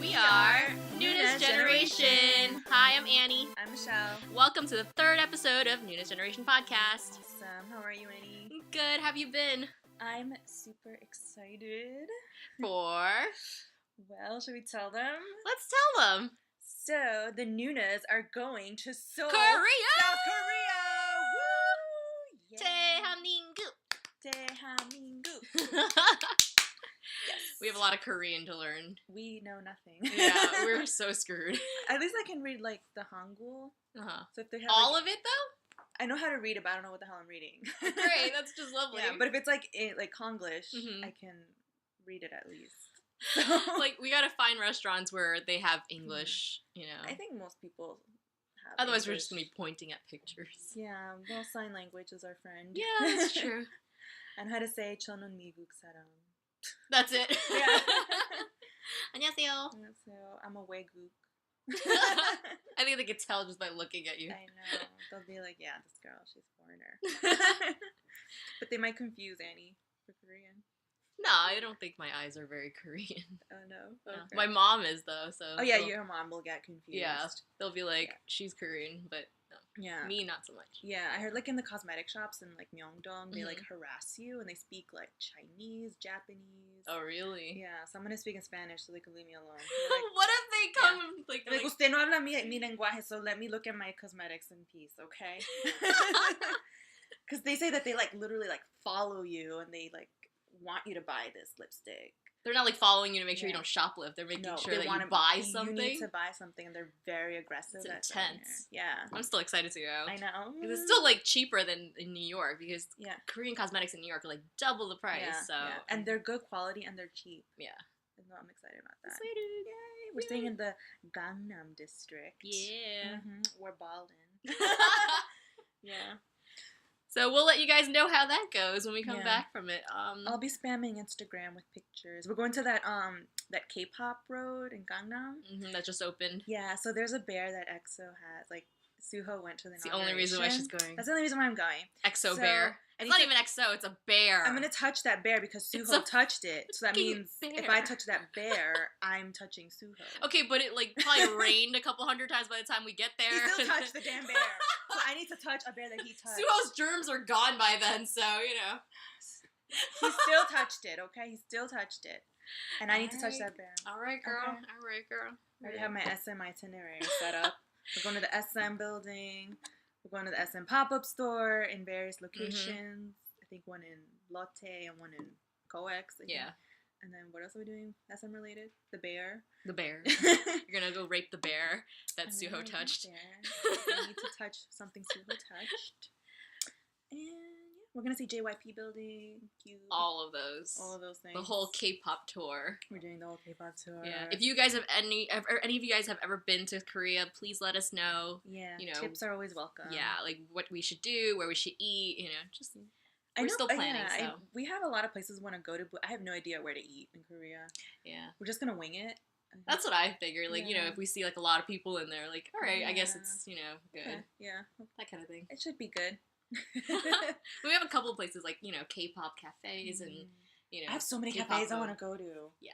We are Noonas Generation. Hi, I'm Annie. I'm Michelle. Welcome to the third episode of Noonas Generation Podcast. Awesome. How are you, Annie? Good. Have you been? I'm super excited. For? Well, should we tell them? Let's tell them. So, the Noonas are going to Seoul, Korea! South Korea! Woo! 대한민국. Yes. We have a lot of Korean to learn. We know nothing. Yeah, we're so screwed. At least I can read, like, the Hangul. Uh-huh. So if they have, All of it, though? I know how to read it, but I don't know what the hell I'm reading. Great, that's just lovely. Yeah, but if it's, like, Konglish, Mhm. I can read it at least. Like, we gotta find restaurants where they have English, you know. I think most people have Otherwise, we're English. just gonna be pointing at pictures. Yeah, well, sign language is our friend. Yeah, that's true. And how to say 저는 미국 사람. That's it. Yeah. 안녕하세요. So I'm a 외국. I think they could tell just by looking at you. I know. They'll be like, yeah, this girl, she's a foreigner. But they might confuse Annie for Korean. No, I don't think my eyes are very Korean. Oh, no. No. Okay. My mom is, though, so... Oh, yeah, they'll- your mom will get confused. Yeah, they'll be like, Yeah. she's Korean, but no. Yeah. Me, not so much. Yeah, I heard, like, in the cosmetic shops in, like, Myeongdong, they, Mhm. like, harass you, and they speak, like, Chinese, Japanese. Oh, really? Yeah, so I'm gonna speak in Spanish so they can leave me alone. They're like, What if they come, like... like, usted no habla mi lenguaje, so let me look at my cosmetics in peace, okay? Because they say that they, like, literally, like, follow you, and they, like, want you to buy this lipstick. They're not, like, following you to make sure you Yeah. don't shoplift. They're making No, sure they that wanna you buy something. You need to buy something, and they're very aggressive. It's at selling intense. it. Yeah. I'm still excited to go. I know. 'Cause it's still, like, cheaper than in New York, because Yeah. Korean cosmetics in New York are, like, double the price, Yeah, so... yeah. And they're good quality, and they're cheap. Yeah. No, I'm excited about that. Excited. Yay! We're staying in the Gangnam district. Yeah. We're ballin'. Yeah. So we'll let you guys know how that goes when we come Yeah. back from it. I'll be spamming Instagram with pictures. We're going to that Kpop road in Gangnam. that just opened. Yeah, so there's a bear that EXO has. Like, Suho went to the It's the only reason why she's going. That's the only reason why I'm going. Exo So, bear. I It's need not to- even exo, it's a bear. I'm gonna touch that bear because It's Suho a touched it. So that fucking means if bear. I touch that bear, I'm touching Suho. Okay, but it like probably rained a couple hundred times by the time we get there. He still touched the damn bear. So I need to touch a bear that he touched. Suho's germs are gone by then, so you know. He still touched it, okay? He still touched it. And I need to touch that bear. All right, girl. Okay. All right, girl. I already have my SM itinerary set up. We're going to the SM building. We're going to the SM pop-up store in various locations. I think one in Lotte and one in Coex. I think. Yeah, And then what else are we doing? SM related? The bear. the bear. You're gonna go rape the bear that And then Suho the touched. bear. I need to touch something Suho touched. And yeah, we're going to see JYP building. Cube. All of those. All of those things. The whole K-pop tour. We're doing the whole K-pop tour. Yeah. If you guys have any of you guys have ever been to Korea, please let us know. Yeah, you know, tips are always welcome. Yeah, like what we should do, where we should eat, you know, just I we're know, still planning, yeah, so. we have a lot of places we want to go to, but I have no idea where to eat in Korea. yeah. We're just gonna wing it. That's what I figured. Like, you know, Yeah. if we see like a lot of people in there, like, all right, I guess Yeah. it's, you know, good. Okay, yeah, That kind of thing. it should be good. We have a couple of places like, you know, K-pop cafes and, you know, I have so many K-pop cafes I food. want to go to. Yeah.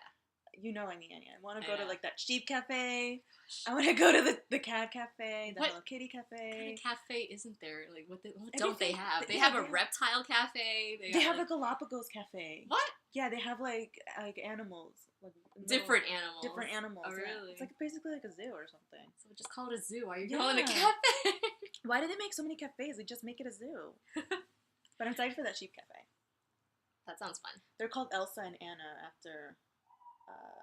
You know, I want to I go to know. like that sheep cafe. I want to go to the cat cafe, the What? Hello Kitty What kind cafe. of cafe isn't there? Like, what don't they Everything- have? They yeah, have they a have- reptile cafe. They have the Galapagos cafe. what? Yeah, they have like animals, like Different animals. different animals. Oh, yeah. really? It's like basically like a zoo or something. So just call it a zoo. Why are you calling it a Yeah. cafe? Why do they make so many cafes? They just make it a zoo. But I'm excited for that sheep cafe. That sounds fun. They're called Elsa and Anna after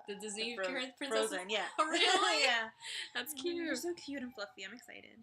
The Disney the princesses? Frozen, yeah. Oh, really? Yeah. That's They're cute. so cute and fluffy. I'm excited.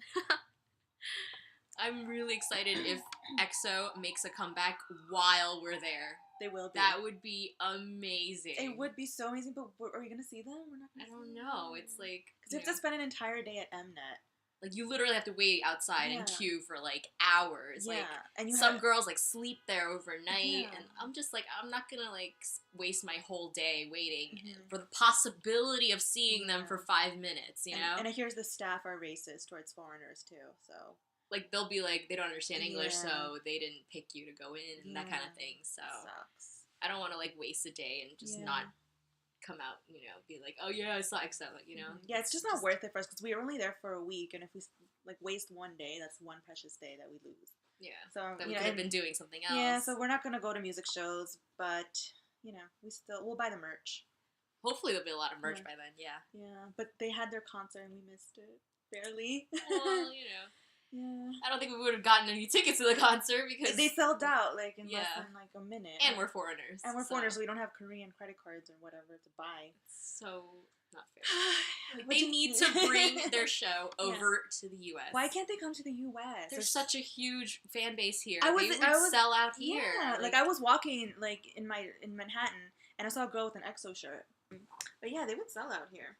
I'm really excited if EXO makes a comeback while we're there. They will be. That would be amazing. It would be so amazing, but are we gonna see them? We're not. I Gonna don't see know. them. It's like, Because you have to spend an entire day at Mnet. like you literally have to wait outside and Yeah. queue for like hours. Yeah, Like and you some have, girls like sleep there overnight, Yeah. and I'm just like, I'm not gonna like waste my whole day waiting Mhm. for the possibility of seeing them Yeah. for 5 minutes. You know, and here's the staff are racist towards foreigners too. So like they'll be like they don't understand English, Yeah. so they didn't pick you to go in and that kind of Yeah. thing. So sucks. I don't want to like waste a day and just Yeah. not come out, be like, oh yeah, I saw EXO, Yeah, it's just not worth it for us because we were only there for a week, and if we waste one day, that's one precious day that we lose. Yeah. So that we could have been doing something else. Yeah, so we're not gonna go to music shows, but we'll buy the merch. Hopefully there'll be a lot of merch by then. Yeah. Yeah, but they had their concert and we missed it barely. Well, Yeah. I don't think we would have gotten any tickets to the concert because they sold out in less than a minute. And we're foreigners. So we don't have Korean credit cards or whatever to buy. It's so not fair. They need to bring their show over to the U.S. Why can't they come to the U.S.? There's such a huge fan base here. I would sell out here. Yeah, I was walking in Manhattan and I saw a girl with an EXO shirt. But yeah, they would sell out here.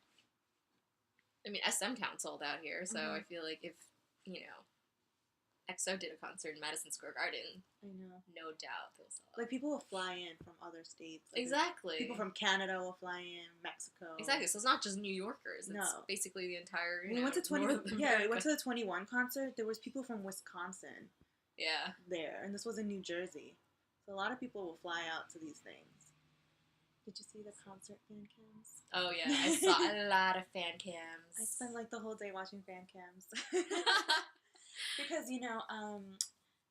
I mean, SM Town sold out here, so I feel like if EXO did a concert in Madison Square Garden, I know, no doubt they'll sell out. People will fly in from other states. Exactly. People from Canada will fly in, Mexico. Exactly. So it's not just New Yorkers. It's basically the entire. We went to we went to the 21 concert. There was people from Wisconsin. Yeah. There, and this was in New Jersey, so a lot of people will fly out to these things. Did you see the concert fan cams? Oh, yeah. I saw a lot of fan cams. I spent the whole day watching fan cams. Because,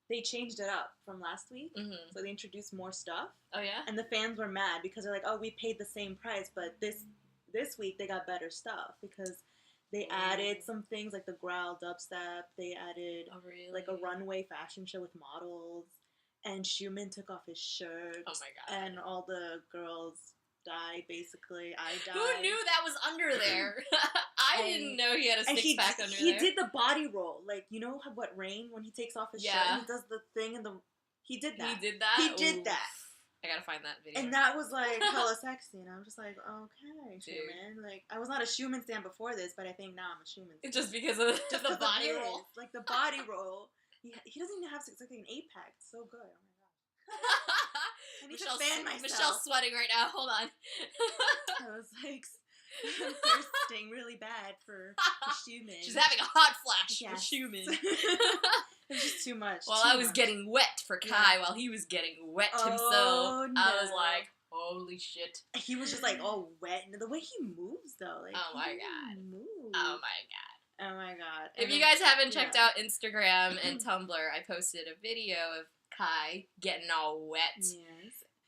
they changed it up from last week. Mm-hmm. So they introduced more stuff. Oh, yeah? And the fans were mad because they're like, oh, we paid the same price. But this week they got better stuff because they added some things like the growl dubstep. They added a runway fashion show with models. And Schumann took off his shirt. Oh my god. And all the girls died, basically. I died. Who knew that was under there? I didn't know he had a six-pack under there. He did the body roll. What Rain, when he takes off his shirt and he does the thing and he did that. He did that? He did that. I gotta find that video. And that was hella sexy. And I'm just like, okay, Schumann. I was not a Schumann stan before this, but I think now I'm a Schumann stan. Just because of the body roll. The body roll. He doesn't even have an 8-pack. It's so good. Oh my god. I need to fan myself. Michelle's sweating right now. Hold on. I was thirsting really bad for Schumann. She's having a hot flash for Schumann. It was just too much. While I was getting wet for Kai, while he was getting wet himself, no. I was like, holy shit. He was just all wet. And the way he moves, though. Oh my god. Oh my god. Oh my god. If you guys haven't checked out Instagram and Tumblr, I posted a video of Kai getting all wet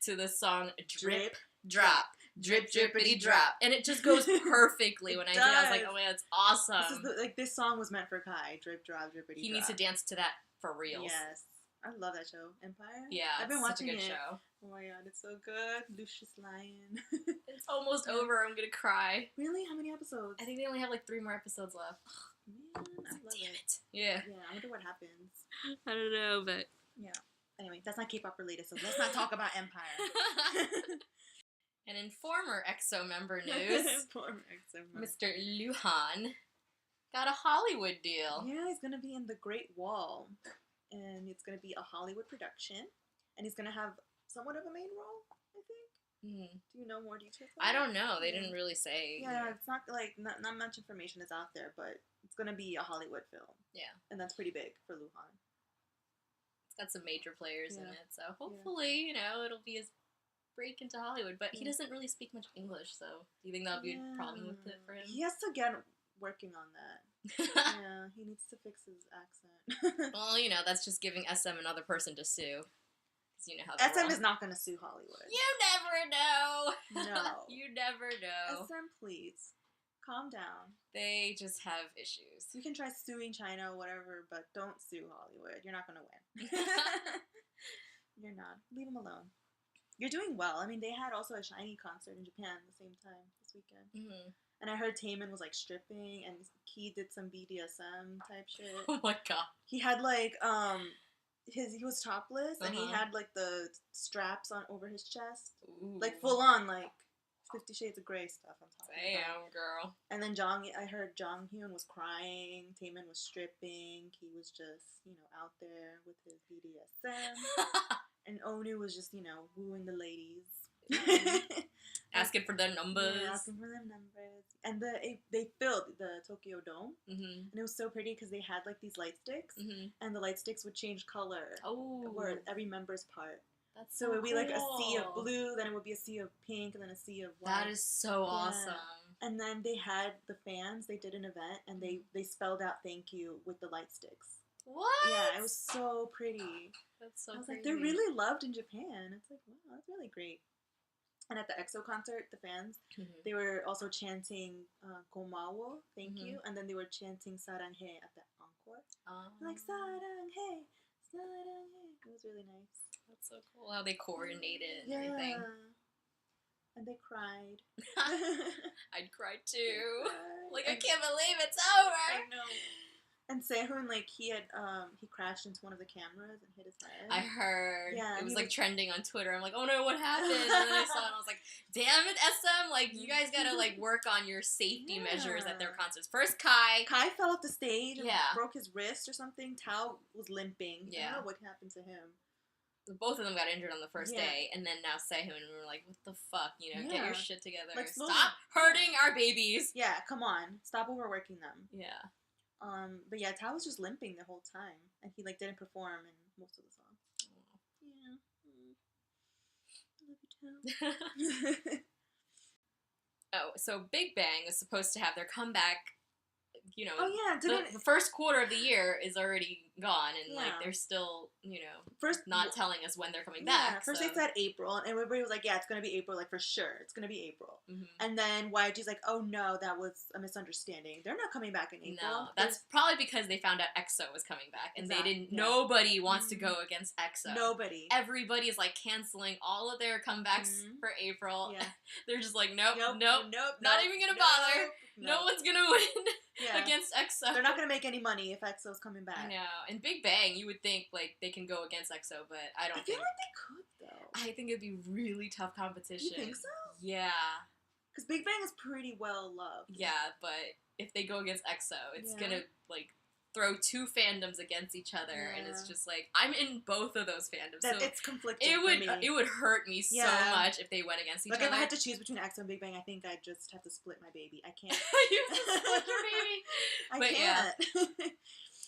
to the song Drip, Drop, Drip, Drippity, Drop. And it just goes perfectly when I was like, oh man, that's awesome. This song was meant for Kai. Drip, Drop, Drippity, Drop. He needs to dance to that for reals. Yes. I love that show. Empire? Yeah, I've been watching such a good show. Oh my god, it's so good. Lucius Lyon. It's almost over. I'm gonna cry. Really? How many episodes? I think they only have 3 more episodes left. Man, I love it. Yeah. Yeah, I wonder what happens. I don't know, but... Yeah. Anyway, that's not K-pop related, so let's not talk about Empire. And in former EXO member news, Mr. Luhan got a Hollywood deal. Yeah, he's going to be in The Great Wall. And it's going to be a Hollywood production. And he's going to have somewhat of a main role, I think. Mm-hmm. Do you know more details? I don't know. They didn't really say. Yeah, it's not not much information is out there, but it's going to be a Hollywood film. Yeah. And that's pretty big for Luhan. It's got some major players in it, so hopefully, it'll be his break into Hollywood. But he doesn't really speak much English, so do you think that'll be a problem with it for him? He has to get working on that. Yeah, he needs to fix his accent. Well, that's just giving SM another person to sue. How SM is not going to sue Hollywood. You never know. No. You never know. SM, please. Calm down. They just have issues. You can try suing China or whatever, but don't sue Hollywood. You're not going to win. You're not. Leave them alone. You're doing well. I mean, they had also a Shiny concert in Japan at the same time this weekend. Mm-hmm. And I heard Taemin was stripping, and he did some BDSM type shit. Oh my god. He had he was topless, and he had the straps on over his chest. Ooh. Full on 50 Shades of Grey stuff I'm talking about. Damn, girl. And then I heard Jong Hyun was crying, Taemin was stripping, he was just, out there with his BDSM. And Onu was just, wooing the ladies. Asking for their numbers. Yeah, asking for their numbers. And they filled the Tokyo Dome. Mm-hmm. And it was so pretty because they had these light sticks. Mm-hmm. And the light sticks would change color. Oh. Where every member's part. That's So it would be like a sea of cool. blue, then it would be a sea of pink, and then a sea of white. That is so awesome. And then they had the fans. They did an event, and they spelled out "thank you" with the light sticks. What? Yeah, it was so pretty. That's so I was crazy. like, they're really loved in Japan. It's like, wow, that's really great. And at the EXO concert, the fans, they were also chanting "gomawo," thank you, and then they were chanting "saranghae" at the encore. Like "saranghae, saranghae." It was really nice. That's so cool how they coordinated and everything. And they cried. I'd cry too. Like, I can't believe it's over. I know. And Sehun, like, he crashed into one of the cameras and hit his head. I heard. Yeah. It was, like, trending on Twitter. I'm like, oh no, what happened? And then I saw it and I was like, damn it, SM. Like, you guys gotta, like, work on your safety measures at their concerts. First, Kai fell off the stage and broke his wrist or something. Tao was limping. Yeah. I don't know what happened to him. Both of them got injured on the first day, and then now Sehun, and we were like, what the fuck? You know, get your shit together. Like, stop hurting our babies. Yeah, come on. Stop overworking them. Yeah. But yeah, Tao was just limping the whole time, and he, like, didn't perform in most of the songs. Yeah. I love you, Tao. Oh, so Big Bang is supposed to have their comeback, you know. Oh, yeah. The first quarter of the year is already gone, and, like, they're still, you know, not telling us when they're coming back. First they said April, and everybody was like, yeah, it's going to be April, like, for sure. It's going to be April. And then YG's like, oh, no, that was a misunderstanding. They're not coming back in April. No, that's probably because they found out EXO was coming back, and they didn't, nobody wants to go against EXO. Nobody. Everybody is, like, canceling all of their comebacks for April. Yeah. They're just like, nope, not even going to bother. No one's going to win against EXO. They're not going to make any money if EXO's coming back. I know. And Big Bang, you would think, like, they can go against EXO, but I don't think. I feel like they could, though. I think it'd be really tough competition. You think so? Yeah. Because Big Bang is pretty well loved. Yeah, but if they go against EXO, it's gonna, like, throw two fandoms against each other, and it's just like, I'm in both of those fandoms, so it's conflicting it would hurt me so much if they went against each other. Like, if I had to choose between EXO and Big Bang, I think I'd just have to split my baby. I can't. You have to split your baby. I can't. Yeah.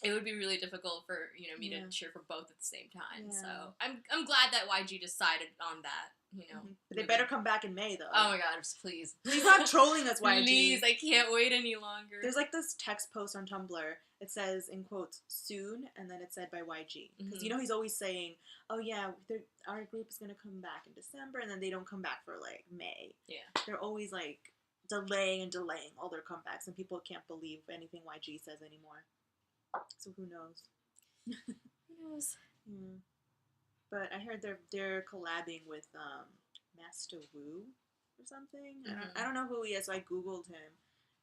It would be really difficult for, you know, me to cheer for both at the same time. So I'm glad that YG decided on that, you know. But they better come back in May, though. Oh my god, please. Please stop trolling us, YG. Please, I can't wait any longer. There's, like, this text post on Tumblr. It says, in quotes, soon, and then it's said by YG. Because, you know, he's always saying, oh yeah, our group is going to come back in December, and then they don't come back for, like, May. Yeah. They're always, like, delaying all their comebacks, and people can't believe anything YG says anymore. So who knows? Who knows? But I heard they're collabing with Master Wu or something. I don't know who he is, so I googled him,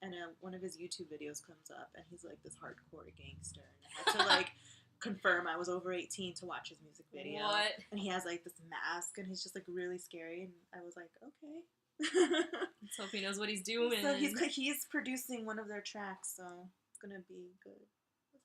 and one of his YouTube videos comes up, and he's like this hardcore gangster, and I had to like confirm I was over 18 to watch his music video. What? And he has like this mask, and he's just like really scary, and I was like, okay. Let's hope he knows what he's doing. So he's producing one of their tracks, so it's gonna be good.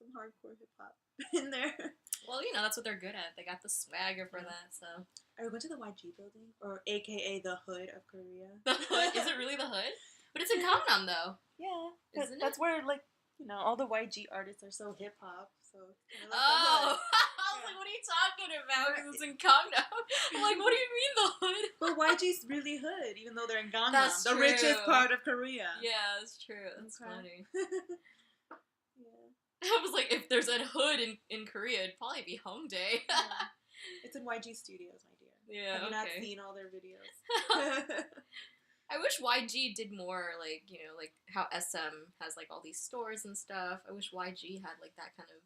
Some hardcore hip hop in there. Well, you know, that's what they're good at. They got the swagger for that, so. Are we going to the YG building? Or AKA the hood of Korea? The hood? Is it really the hood? But it's in Gangnam, though. Yeah. Isn't that's where, like, you know, all the YG artists are so hip hop, so. Like I was like, what are you talking about? Because it's in Gangnam. I'm like, what do you mean the hood? But YG's really hood, even though they're in Gangnam. That's the true. Richest part of Korea. Yeah, that's true. That's funny. Yeah. I was like, if there's a hood in Korea, it'd probably be Hongdae. It's in YG Studios, my dear. Yeah, Have you not seen all their videos? I wish YG did more, like, you know, like how SM has, like, all these stores and stuff. I wish YG had, like, that kind of,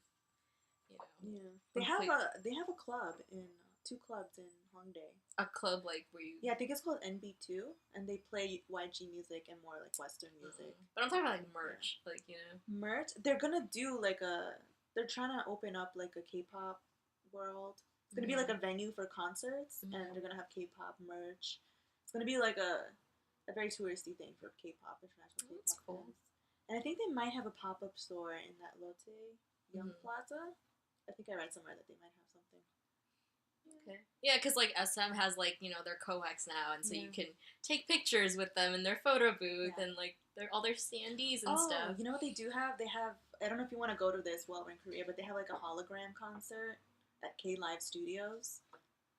you know. Yeah. They have a club in, 2 clubs in Hongdae. A club, like, where you... Yeah, I think it's called NB2, and they play YG music and more, like, Western music. But I'm talking about, like, merch, like, you know. Merch? They're gonna do, like, they're trying to open up, like, a K-pop world. It's gonna be, like, a venue for concerts, and they're gonna have K-pop merch. It's gonna be, like, a very touristy thing for K-pop, international K-pop. That's cool. Fans. And I think they might have a pop-up store in that Lotte Young Plaza. I think I read somewhere that they might have something. Okay. Yeah, because, like, SM has, like, you know, their coax now, and so you can take pictures with them in their photo booth and, like, all their standees and stuff. You know what they do have? They have, I don't know if you want to go to this while we're in Korea, but they have, like, a hologram concert at K Live Studios.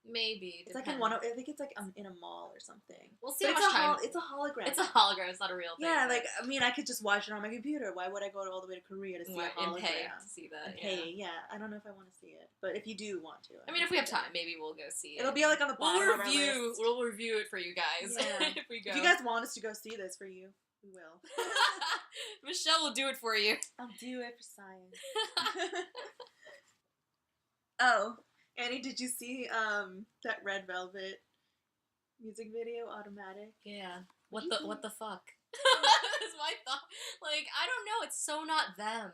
Maybe. It's like in I think it's like in a mall or something. We'll see but how much time. It's a hologram. It's a hologram. It's not a real thing. Yeah, like, I mean, I could just watch it on my computer. Why would I go all the way to Korea to see a hologram? And pay to see that. And pay, yeah. I don't know if I want to see it. But if you do want to. I mean, if we have time, maybe we'll go see it. It'll be like on the bottom of our list. We'll review it for you guys if we go. If you guys want us to go see this for you, we will. Michelle will do it for you. I'll do it for science. Oh, Annie, did you see that Red Velvet music video, Automatic? Yeah. What the fuck? That's my thought. Like, I don't know. It's so not them.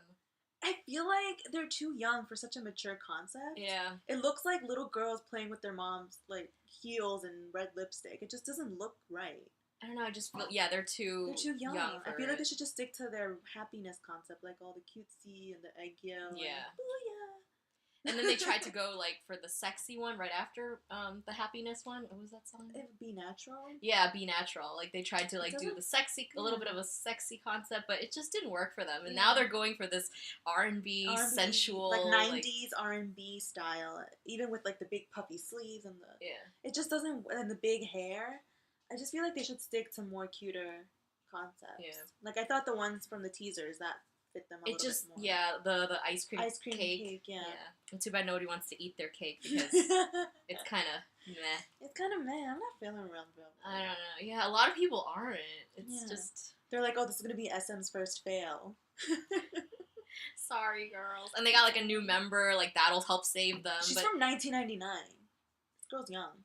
I feel like they're too young for such a mature concept. Yeah. It looks like little girls playing with their mom's, like, heels and red lipstick. It just doesn't look right. I don't know. I just feel, they're too young I feel like they should just stick to their happiness concept, like all the cutesy and the egg yolk. Yeah. Booyah. And then they tried to go, like, for the sexy one right after the happiness one. What was that song? Be Natural? Yeah, Be Natural. Like, they tried to, like, do the sexy, a little bit of a sexy concept, but it just didn't work for them. And now they're going for this R&B, sensual. Like, 90s R&B style. Even with, like, the big puffy sleeves and the... Yeah. It just doesn't... And the big hair. I just feel like they should stick to more cuter concepts. Yeah. Like, I thought the ones from the teasers, that fit them a little bit more. Yeah, the ice cream cake, yeah. And too bad nobody wants to eat their cake because it's kind of meh. It's kind of meh. I'm not feeling Red Velvet. I don't know. Yeah, a lot of people aren't. It's just... They're like, oh, this is going to be SM's first fail. Sorry, girls. And they got, like, a new member. Like, that'll help save them. She's from 1999. This girl's young.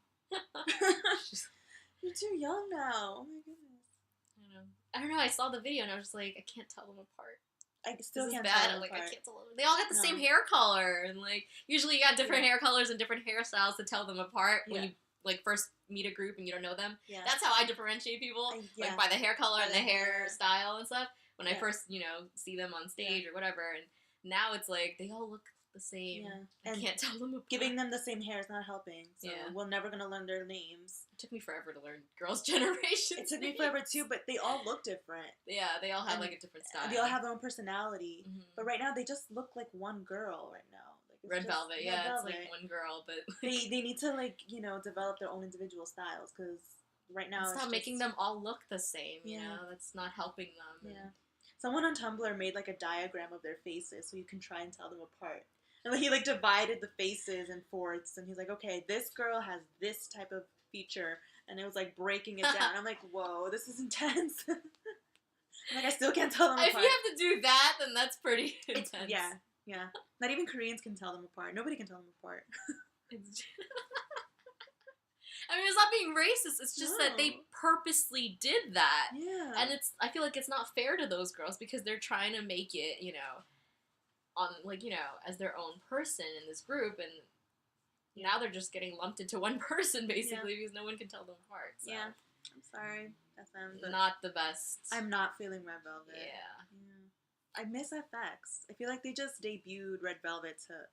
You're too young now. Oh, my goodness. I don't know. I saw the video and I was just like, I can't tell them apart. I still can't tell them apart. apart. I can't tell them. They all got the same hair color, and like usually you got different hair colors and different hairstyles to tell them apart when you like first meet a group and you don't know them. Yeah. That's how I differentiate people, like by the hair color and the hairstyle and stuff. When I first see them on stage or whatever, and now it's like they all look the same. Yeah. I can't tell them apart. Giving them the same hair is not helping. So we're never gonna learn their names. It took me forever to learn Girls' Generation. It took me forever too, but they all look different. Yeah, they all have like a different style. They all have their own personality. Mm-hmm. But right now they just look like one girl right now. Like Red Velvet, it's like one girl, but they need to like develop their own individual styles because right now it's not making them all look the same. You know, that's not helping them. Yeah. Someone on Tumblr made like a diagram of their faces so you can try and tell them apart. And he like divided the faces in fourths, and he's like, okay, this girl has this type of feature, and it was like breaking it down. I'm like, whoa, this is intense. Like I still can't tell them apart. If you have to do that, then that's pretty intense. Yeah. Not even Koreans can tell them apart. Nobody can tell them apart. I mean, it's not being racist. It's just that they purposely did that. Yeah. And I feel like it's not fair to those girls because they're trying to make it, on as their own person in this group, and now they're just getting lumped into one person basically because no one can tell them apart. So. Yeah, I'm sorry, SM, not the best. I'm not feeling Red Velvet. Yeah. I miss FX. I feel like they just debuted Red Velvet to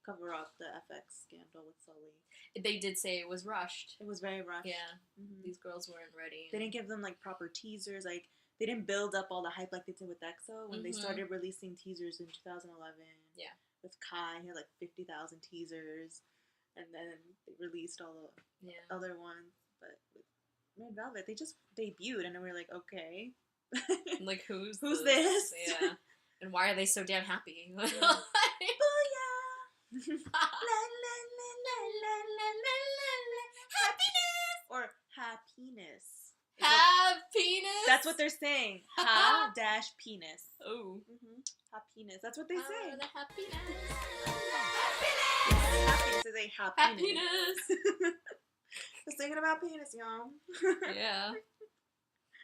cover up the FX scandal with Sully. They did say it was rushed. It was very rushed. Yeah, these girls weren't ready. They didn't give them like proper teasers, like. They didn't build up all the hype like they did with EXO when they started releasing teasers in 2011. Yeah. With Kai, he had like 50,000 teasers. And then they released all the other ones. But with Red Velvet, they just debuted and then we were like, okay. Like, who's this? Yeah. And why are they so damn happy? Booyah! La, la, la, la, la, la, la, la. Happiness! Or happiness. Have penis? That's what they're saying. Ha-penis. Oh. Ha-penis. That's what they say. The happiness. Happiness is a happiness. Happiness. Just thinking about penis, y'all. Yeah.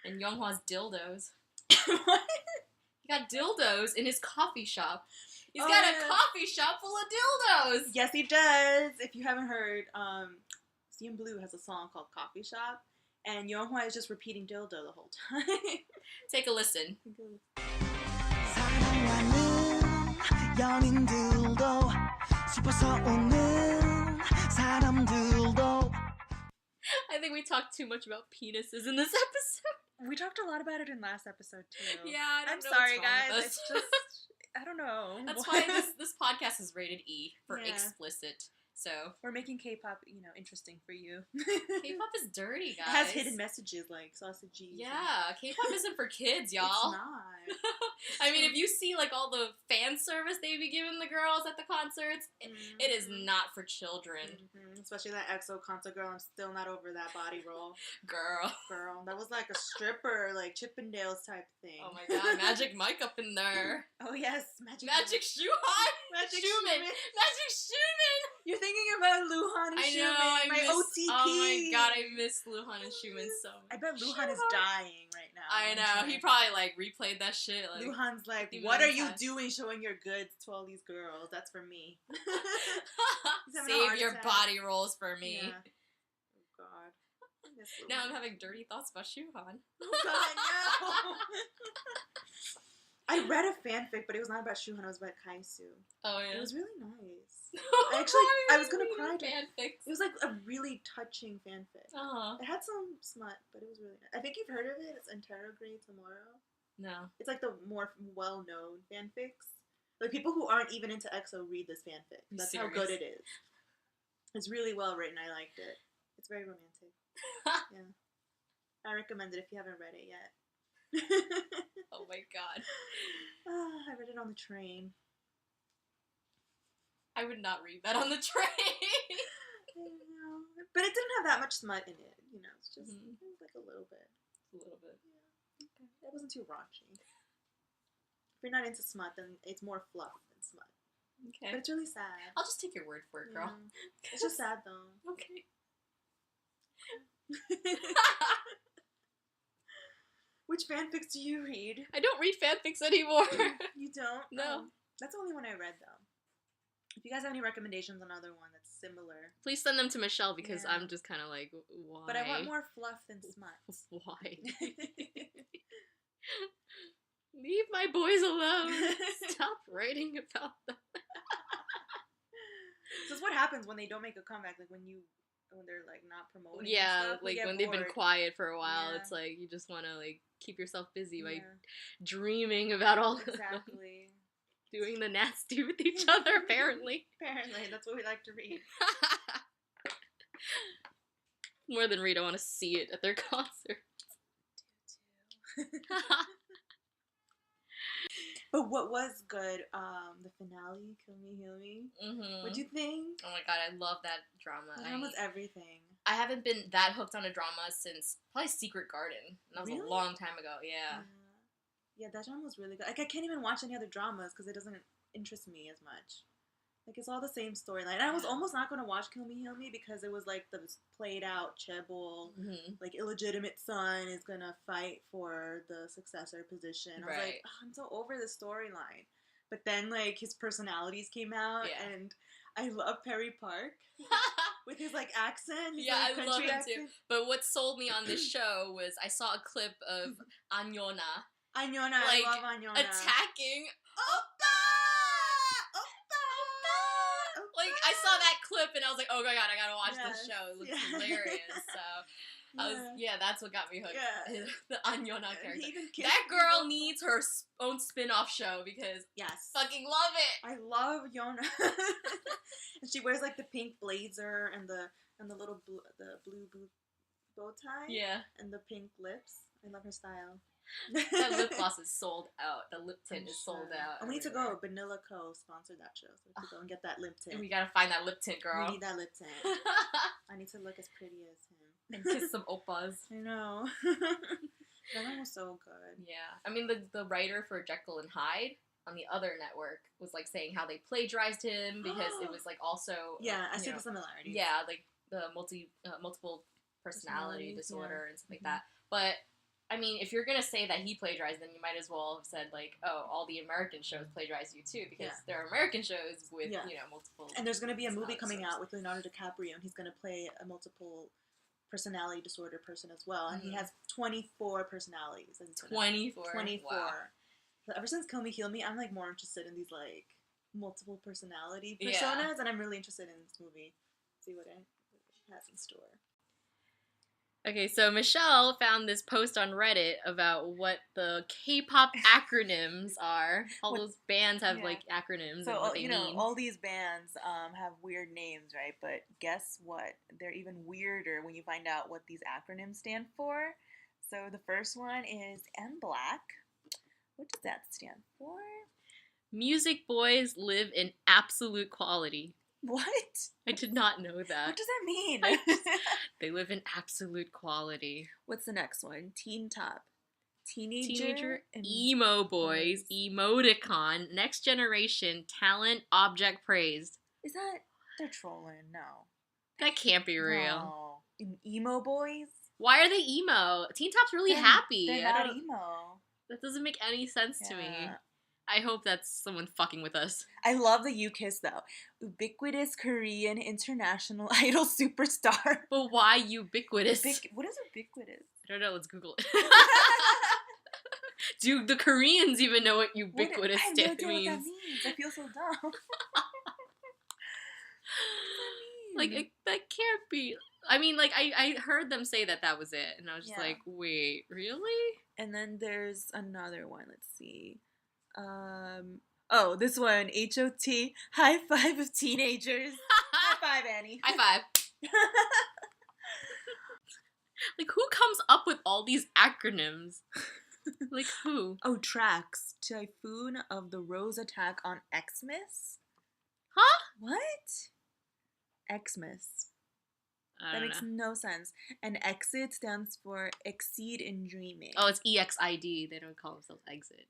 And Younghwa's dildos. What? He got dildos in his coffee shop. He's got a coffee shop full of dildos. Yes, he does. If you haven't heard, CN Blue has a song called Coffee Shop. And Younghwa is just repeating dildo the whole time. Take a listen. I think we talked too much about penises in this episode. We talked a lot about it in last episode too. Yeah, I'm sorry, guys. It's just I don't know. That's why this podcast is rated E for explicit So we're making K-pop, interesting for you. K-pop is dirty, guys. It has hidden messages like sausages. Yeah, K-pop isn't for kids, y'all. It's not. I mean, if you see like all the fan service they be giving the girls at the concerts, it is not for children. Especially that EXO concert girl. I'm still not over that body roll. Girl, that was like a stripper, like Chippendales type thing. Oh my god, Magic Mike up in there. Oh yes, Magic Shuhan. Magic Schumann. Magic Schumann. You're thinking about Luhan and Schumann. My OTP. Oh my god, I miss Luhan and Schumann so much. I bet Luhan is dying right now. I know. He probably like replayed that shit. Like, Luhan's like, what are you doing showing your goods to all these girls? That's for me. Save your body rolls for me. Yeah. Oh god. Now I'm having dirty thoughts about Shuhan. Oh god, no. I read a fanfic, but it was not about Shuhan, it was about Kaisu. Oh yeah. It was really nice. I was gonna cry. It was like a really touching fanfic. It had some smut, but it was really nice. I think you've heard of it. It's Interrogate Tomorrow. No. It's like the more well-known fanfics. Like people who aren't even into EXO read this fanfic. That's how good it is. It's really well written. I liked it. It's very romantic. Yeah. I recommend it if you haven't read it yet. Oh my god. I read it on the train. I would not read that on the train. I know. But it didn't have that much smut in it. It's just like a little bit. A little bit. Yeah. Okay. It wasn't too raunchy. If you're not into smut, then it's more fluff than smut. Okay. But it's really sad. I'll just take your word for it, girl. Yeah. It's just sad, though. Okay. Which fanfics do you read? I don't read fanfics anymore. You don't? No. That's the only one I read, though. If you guys have any recommendations on another one that's similar. Please send them to Michelle because I'm just kind of like, why? But I want more fluff than smut. Why? Leave my boys alone. Stop writing about them. So it's what happens when they don't make a comeback, like when they're like not promoting. Yeah, stuff, like when they've been quiet for a while, it's like you just want to like keep yourself busy by dreaming about all of them. Doing the nasty with each other, apparently. Apparently, that's what we like to read. More than read, I want to see it at their concert. But what was good, the finale, Kill Me, Heal Me. What'd you think? Oh my god, I love that drama. That was everything. I haven't been that hooked on a drama since probably Secret Garden. And that was a long time ago, Yeah, that drama was really good. Like, I can't even watch any other dramas because it doesn't interest me as much. Like, it's all the same storyline. And I was almost not going to watch Kill Me, Heal Me because it was, like, the played-out Chaebol, like, illegitimate son is going to fight for the successor position. I was like, I'm so over this storyline. But then, like, his personalities came out, and I love Perry Park with his, like, accent. His, I like, love him accent. too. But what sold me on this show was I saw a clip of Anyona. Anyona, like, I love Anyona. Attacking Oppa! Like, I saw that clip and I was like, oh my god, I gotta watch this show. It looks hilarious. So, that's what got me hooked. Yeah. The Anyona character. That girl needs her own spin-off show because fucking love it. I love Yona. And she wears, like, the pink blazer and the little blue bow tie. Yeah. And the pink lips. I love her style. That lip gloss is sold out. The lip tint is sold out. And we need to go. Vanilla Co. sponsored that show. So we have to go and get that lip tint. And we gotta find that lip tint, girl. We need that lip tint. I need to look as pretty as him. And kiss some oppas. I know. That one was so good. Yeah. I mean, the writer for Jekyll and Hyde on the other network was, like, saying how they plagiarized him because it was, like, also... Yeah, I see the similarities. Yeah, like, the multiple personality disorder and stuff like that. But... I mean, if you're gonna say that he plagiarized, then you might as well have said, like, oh, all the American shows plagiarize you too, because there are American shows with, multiple... And there's gonna be a movie coming out with Leonardo DiCaprio, and he's gonna play a multiple personality disorder person as well, and he has 24 personalities. 24? 24. Wow. So ever since Kill Me, Heal Me, I'm, like, more interested in these, like, multiple personality personas, and I'm really interested in this movie. See what it has in store. Okay, so Michelle found this post on Reddit about what the K-pop acronyms are. All those bands have like acronyms and what they mean. All these bands have weird names, right? But guess what? They're even weirder when you find out what these acronyms stand for. So the first one is M Black. What does that stand for? Music boys live in absolute quality. What? I did not know that. What does that mean? They live in absolute quality. What's the next one? Teen Top. Teenager emo boys, emoticon, next generation, talent, object praised. Is that... They're trolling. No. That can't be real. No. Emo boys? Why are they emo? Teen Top's really happy. They're not emo. That doesn't make any sense to me. I hope that's someone fucking with us. I love the UKISS though. Ubiquitous Korean International Idol Superstar. But why ubiquitous? What is ubiquitous? I don't know. Let's Google it. Do the Koreans even know what ubiquitous means? I have no idea what that means. I feel so dumb. Like, that can't be... I mean, like, I heard them say that was it. And I was just like, wait, really? And then there's another one. Let's see. This one. HOT. High five of teenagers. High five, Annie. High five. Like, who comes up with all these acronyms? Like, who? Oh, tracks. Typhoon of the Rose Attack on Xmas? Huh? What? Xmas. That makes no sense. And exit stands for exceed in dreaming. Oh, it's EXID. They don't call themselves exit.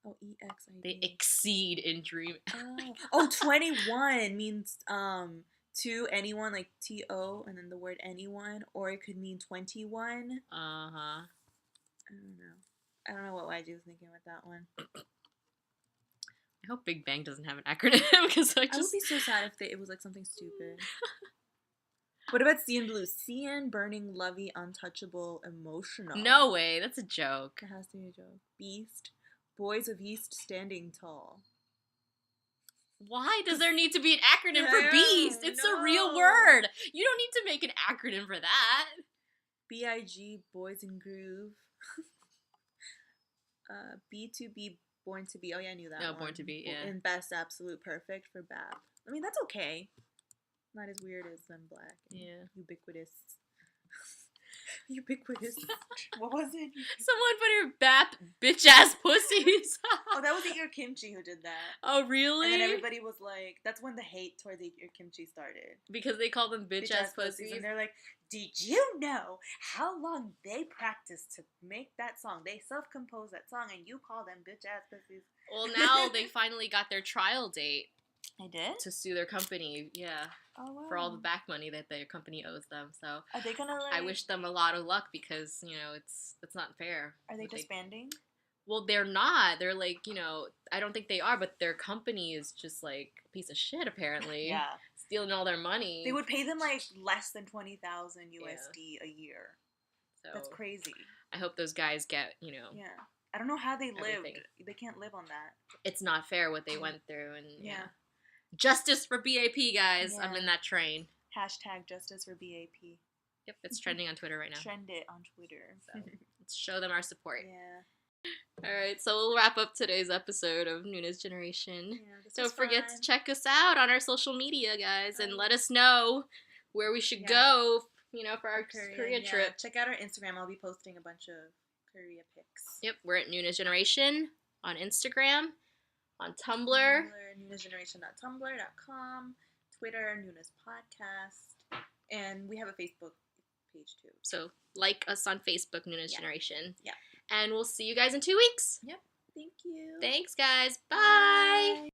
Oh, EXID. They exceed in dreaming. Oh, 21 means to anyone, like TO, and then the word anyone, or it could mean 21. Uh-huh. I don't know what YG was thinking with that one. I hope Big Bang doesn't have an acronym, because I would be so sad if it was like something stupid. What about CN Blue? CN, burning, lovey, untouchable, emotional. No way, that's a joke. It has to be a joke. Beast, boys of East, standing tall. Why does there need to be an acronym for Beast? It's a real word. You don't need to make an acronym for that. BIG, Boys in Groove. B2B, Born to Be. Oh yeah, I knew that one. Born to Be, yeah. And Best Absolute Perfect for BAP. I mean, that's okay. Not as weird as them Black. Yeah. Ubiquitous. Ubiquitous. What was it? Someone put her BAP bitch ass pussies. Oh, that was Eat Your Kimchi who did that. Oh, really? And then everybody was like, that's when the hate towards Eat Your Kimchi started. Because they call them bitch ass pussies. And they're like, did you know how long they practiced to make that song? They self-composed that song and you call them bitch ass pussies. Well, now they finally got their trial date. They did? To sue their company, yeah. Oh, wow. For all the back money that their company owes them. So are they gonna I wish them a lot of luck because, it's not fair. Are they disbanding? Well, they're not. They're like, I don't think they are, but their company is just like a piece of shit apparently. Yeah. Stealing all their money. They would pay them like less than 20,000 USD a year. So that's crazy. I hope those guys get, Yeah. I don't know how they live. Everything. They can't live on that. It's not fair what they went through and yeah. Justice for BAP, guys. Yeah. I'm in that train. Hashtag justice for BAP. Yep, it's trending on Twitter right now. Trend it on Twitter. So let's show them our support. Yeah. Alright, so we'll wrap up today's episode of Noonas Generation. Yeah, Don't forget to check us out on our social media, guys, and let us know where we should go, for our Korea trip. Check out our Instagram. I'll be posting a bunch of Korea pics. Yep, we're at Noonas Generation on Instagram. On Tumblr, noonasgeneration.tumblr.com, Twitter, Noonas Podcast, and we have a Facebook page too. So like us on Facebook, Noonas Generation. Yeah. And we'll see you guys in 2 weeks. Yep. Thank you. Thanks, guys. Bye.